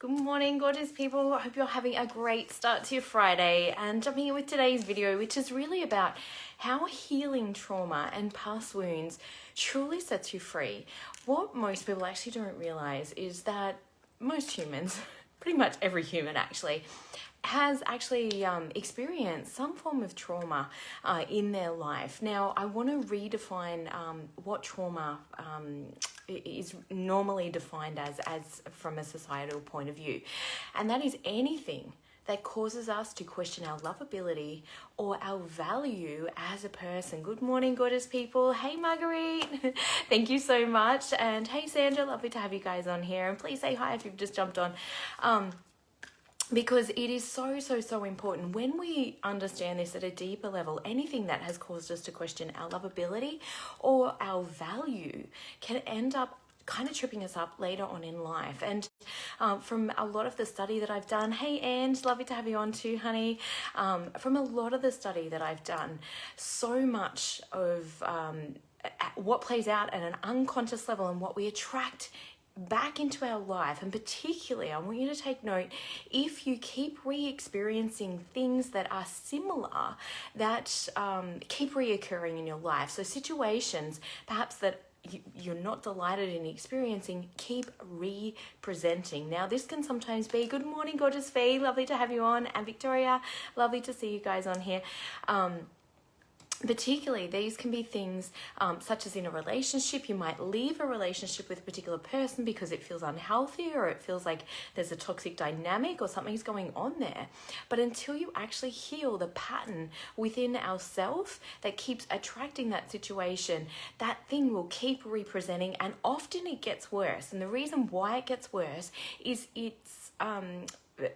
Good morning, gorgeous people. I hope you're having a great start to your Friday and jumping in with today's video, which is really about how healing trauma and past wounds truly sets you free. What most people actually don't realize is that most humans, pretty much every human actually, has actually experienced some form of trauma in their life. Now, I want to redefine what trauma is normally defined as from a societal point of view, and that is anything that causes us to question our lovability or our value as a person. Good morning, gorgeous people. Hey, Marguerite. Thank you so much. And hey, Sandra, lovely to have you guys on here. And please say hi if you've just jumped on. Because it is so important when we understand this at a deeper level. Anything that has caused us to question our lovability or our value can end up kind of tripping us up later on in life. And from a lot of the study that I've done, hey Ange, lovely to have you on too, honey. From a lot of the study that I've done, so much of what plays out at an unconscious level and what we attract back into our life, and particularly I want you to take note, if you keep re-experiencing things that are similar, that keep reoccurring in your life, so situations perhaps that you're not delighted in experiencing, keep re-presenting. Now this can sometimes be, good morning gorgeous Fee, lovely to have you on, and Victoria, lovely to see you guys on here. Particularly, these can be things such as in a relationship. You might leave a relationship with a particular person because it feels unhealthy, or it feels like there's a toxic dynamic or something's going on there. But until you actually heal the pattern within ourselves that keeps attracting that situation, that thing will keep representing, and often it gets worse. And the reason why it gets worse is it's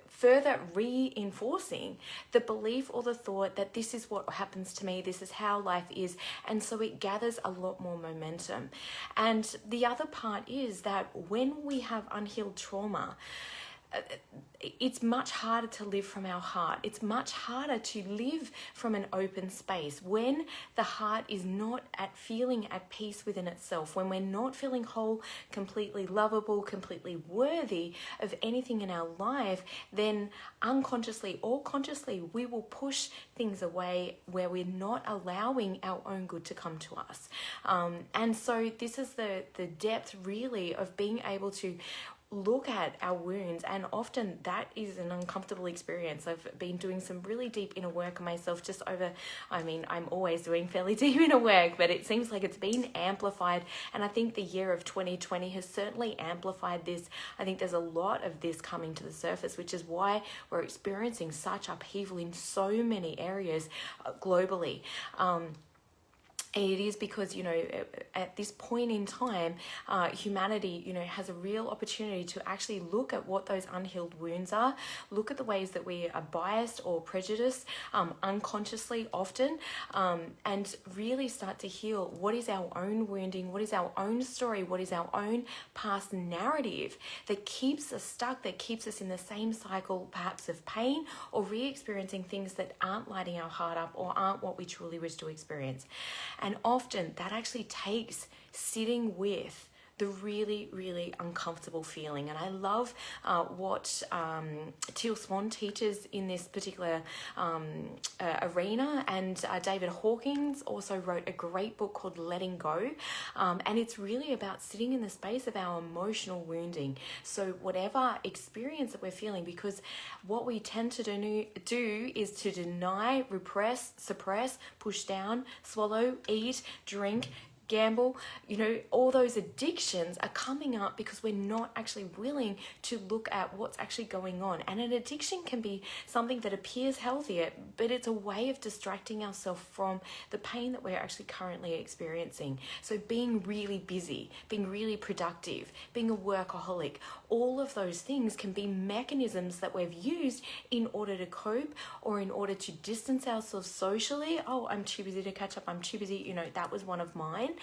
further reinforcing the belief or the thought that this is what happens to me, this is how life is, and so it gathers a lot more momentum. And the other part is that when we have unhealed trauma, it's much harder to live from our heart. It's much harder to live from an open space when the heart is not feeling at peace within itself, when we're not feeling whole, completely lovable, completely worthy of anything in our life. Then unconsciously or consciously, we will push things away where we're not allowing our own good to come to us. And so this is the depth really of being able to look at our wounds, and often that is an uncomfortable experience. I've been doing some really deep inner work on myself just over, I'm always doing fairly deep inner work, but it seems like it's been amplified, and I think the year of 2020 has certainly amplified this. I think there's a lot of this coming to the surface, which is why we're experiencing such upheaval in so many areas globally. It is because, at this point in time, humanity, has a real opportunity to actually look at what those unhealed wounds are, look at the ways that we are biased or prejudiced unconsciously often, and really start to heal what is our own wounding, what is our own story, what is our own past narrative that keeps us stuck, that keeps us in the same cycle perhaps of pain, or re-experiencing things that aren't lighting our heart up or aren't what we truly wish to experience. And often that actually takes sitting with the really uncomfortable feeling. And I love what Teal Swan teaches in this particular arena. And David Hawkins also wrote a great book called Letting Go. And it's really about sitting in the space of our emotional wounding. So whatever experience that we're feeling, because what we tend to do is to deny, repress, suppress, push down, swallow, eat, drink, gamble, all those addictions are coming up because we're not actually willing to look at what's actually going on. And an addiction can be something that appears healthier, but it's a way of distracting ourselves from the pain that we're actually currently experiencing. So being really busy, being really productive, being a workaholic, all of those things can be mechanisms that we've used in order to cope or in order to distance ourselves socially. Oh, I'm too busy to catch up. I'm too busy. That was one of mine.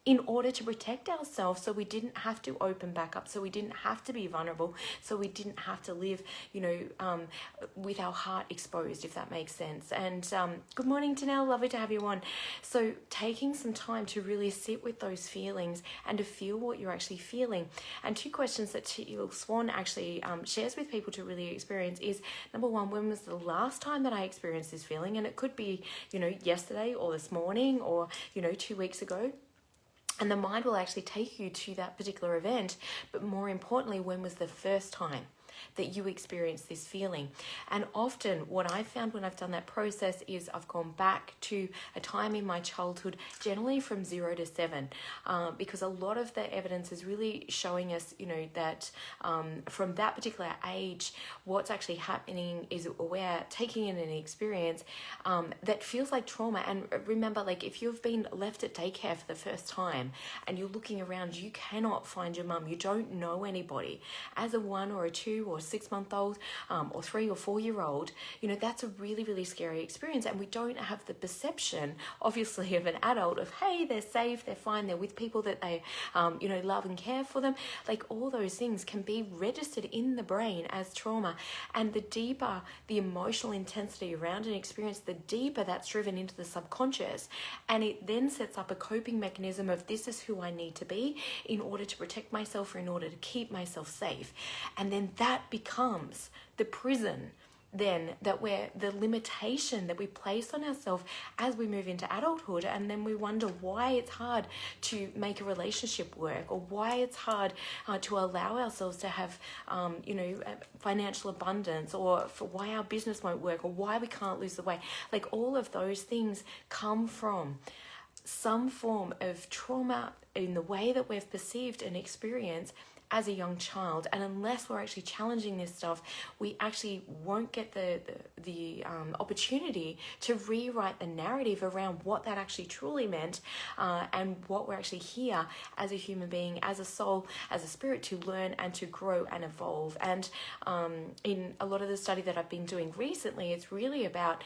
in order to protect ourselves, so we didn't have to open back up, so we didn't have to be vulnerable, so we didn't have to live, with our heart exposed, if that makes sense. And good morning, Tanel, lovely to have you on. So taking some time to really sit with those feelings and to feel what you're actually feeling. And two questions that Teal Swan actually shares with people to really experience is, number one, when was the last time that I experienced this feeling? And it could be, yesterday or this morning or, 2 weeks ago. And the mind will actually take you to that particular event. But more importantly, when was the first time that you experienced this feeling? And often what I've found when I've done that process is I've gone back to a time in my childhood, generally from 0 to 7, because a lot of the evidence is really showing us, that from that particular age, what's actually happening is we're taking in an experience that feels like trauma. And remember, like, if you've been left at daycare for the first time and you're looking around, you cannot find your mum, you don't know anybody. As a 1 or a 2 or 6-month-old or 3 or 4-year-old, that's a really, really scary experience. And we don't have the perception, obviously, of an adult of, hey, they're safe, they're fine, they're with people that they, love and care for them. Like, all those things can be registered in the brain as trauma. And the deeper the emotional intensity around an experience, the deeper that's driven into the subconscious. And it then sets up a coping mechanism of, this is who I need to be in order to protect myself or in order to keep myself safe. And then that becomes the prison then, that we're the limitation that we place on ourselves as we move into adulthood. And then we wonder why it's hard to make a relationship work, or why it's hard to allow ourselves to have financial abundance, or for why our business won't work, or why we can't lose the weight. Like, all of those things come from some form of trauma in the way that we've perceived and experienced as a young child. And unless we're actually challenging this stuff, we actually won't get the opportunity to rewrite the narrative around what that actually truly meant, and what we're actually here as a human being, as a soul, as a spirit, to learn and to grow and evolve. And in a lot of the study that I've been doing recently, it's really about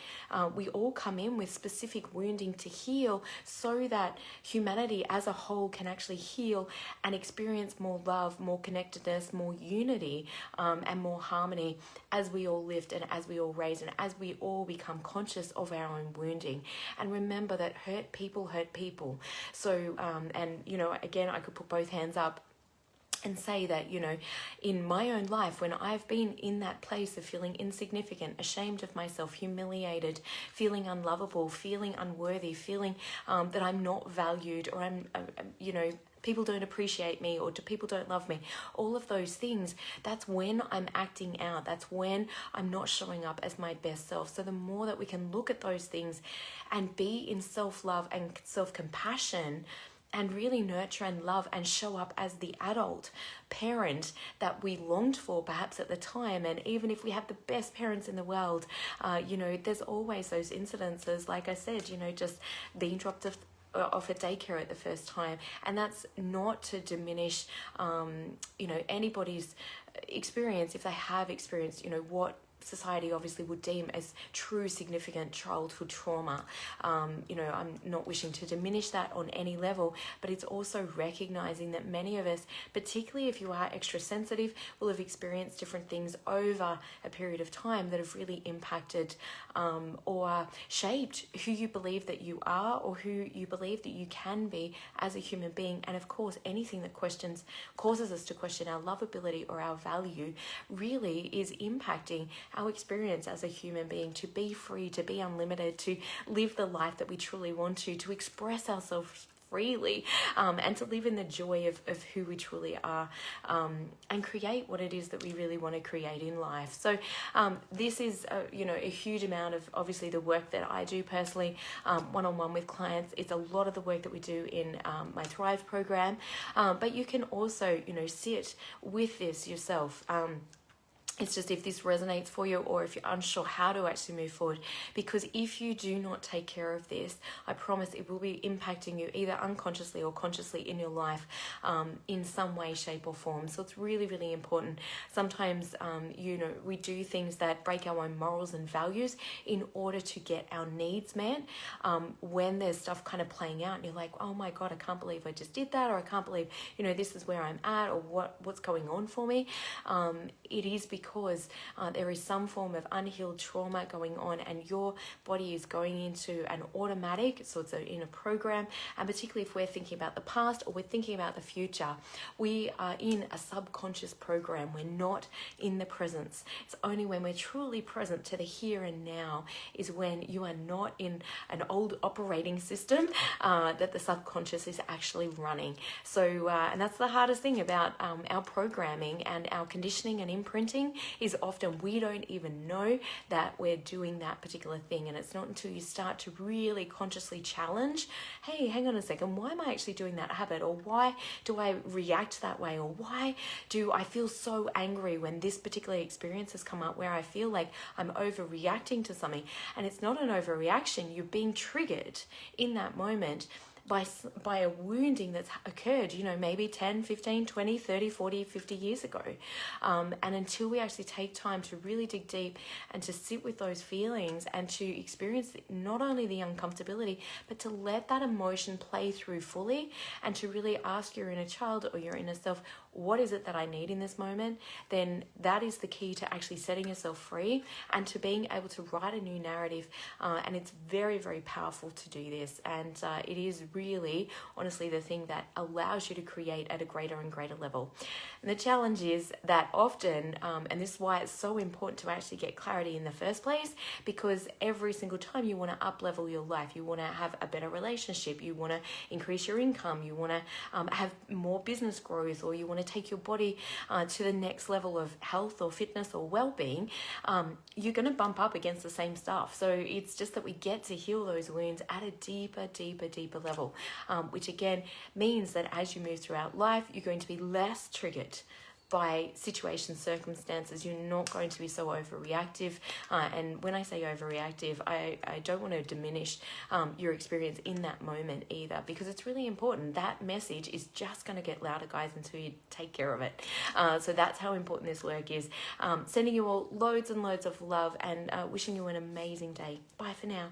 we all come in with specific wounding to heal, so that humanity as a whole can actually heal and experience more love, more connectedness, more unity, and more harmony as we all lift and as we all raise and as we all become conscious of our own wounding. And remember that hurt people. So, again, I could put both hands up and say that, in my own life, when I've been in that place of feeling insignificant, ashamed of myself, humiliated, feeling unlovable, feeling unworthy, feeling that I'm not valued, or I'm people don't appreciate me, or people don't love me, all of those things, that's when I'm acting out. That's when I'm not showing up as my best self. So the more that we can look at those things and be in self-love and self-compassion, and really nurture and love and show up as the adult parent that we longed for perhaps at the time. And even if we have the best parents in the world, there's always those incidences, like I said, just being dropped off at daycare at the first time. And that's not to diminish, anybody's experience, if they have experienced, what society obviously would deem as true significant childhood trauma. I'm not wishing to diminish that on any level, but it's also recognizing that many of us, particularly if you are extra sensitive, will have experienced different things over a period of time that have really impacted or shaped who you believe that you are, or who you believe that you can be as a human being. And of course, anything that causes us to question our lovability or our value really is impacting our experience as a human being, to be free, to be unlimited, to live the life that we truly want to express ourselves freely, and to live in the joy of who we truly are, and create what it is that we really want to create in life. So this is a huge amount of obviously the work that I do personally, one-on-one with clients. It's a lot of the work that we do in my Thrive program, but you can also sit with this yourself. It's just if this resonates for you, or if you're unsure how to actually move forward, because if you do not take care of this, I promise it will be impacting you either unconsciously or consciously in your life, in some way, shape or form. So it's really, really important. Sometimes, we do things that break our own morals and values in order to get our needs met. When there's stuff kind of playing out and you're like, oh my God, I can't believe I just did that, or I can't believe, this is where I'm at, or what's going on for me. It is because there is some form of unhealed trauma going on, and your body is going into an automatic, so it's in a program. And particularly if we're thinking about the past or we're thinking about the future, we are in a subconscious program. We're not in the presence. It's only when we're truly present to the here and now is when you are not in an old operating system that the subconscious is actually running. So, and that's the hardest thing about our programming and our conditioning and imprinting, is often we don't even know that we're doing that particular thing. And it's not until you start to really consciously challenge, hey, hang on a second, why am I actually doing that habit? Or why do I react that way? Or why do I feel so angry when this particular experience has come up, where I feel like I'm overreacting to something? And it's not an overreaction. You're being triggered in that moment by a wounding that's occurred, maybe 10, 15, 20, 30, 40, 50 years ago. And until we actually take time to really dig deep and to sit with those feelings and to experience not only the uncomfortability, but to let that emotion play through fully, and to really ask your inner child or your inner self, what is it that I need in this moment? Then that is the key to actually setting yourself free and to being able to write a new narrative. And it's very, very powerful to do this. And it is really, honestly, the thing that allows you to create at a greater and greater level. And the challenge is that often, and this is why it's so important to actually get clarity in the first place, because every single time you want to up-level your life, you want to have a better relationship, you want to increase your income, you want to have more business growth, or you want to take your body to the next level of health or fitness or well-being, you're going to bump up against the same stuff. So it's just that we get to heal those wounds at a deeper level, which again means that as you move throughout life, you're going to be less triggered by situations, circumstances. You're not going to be so overreactive. And when I say overreactive, I don't want to diminish your experience in that moment either, because it's really important. That message is just going to get louder, guys, until you take care of it. So that's how important this work is. Sending you all loads and loads of love, and wishing you an amazing day. Bye for now.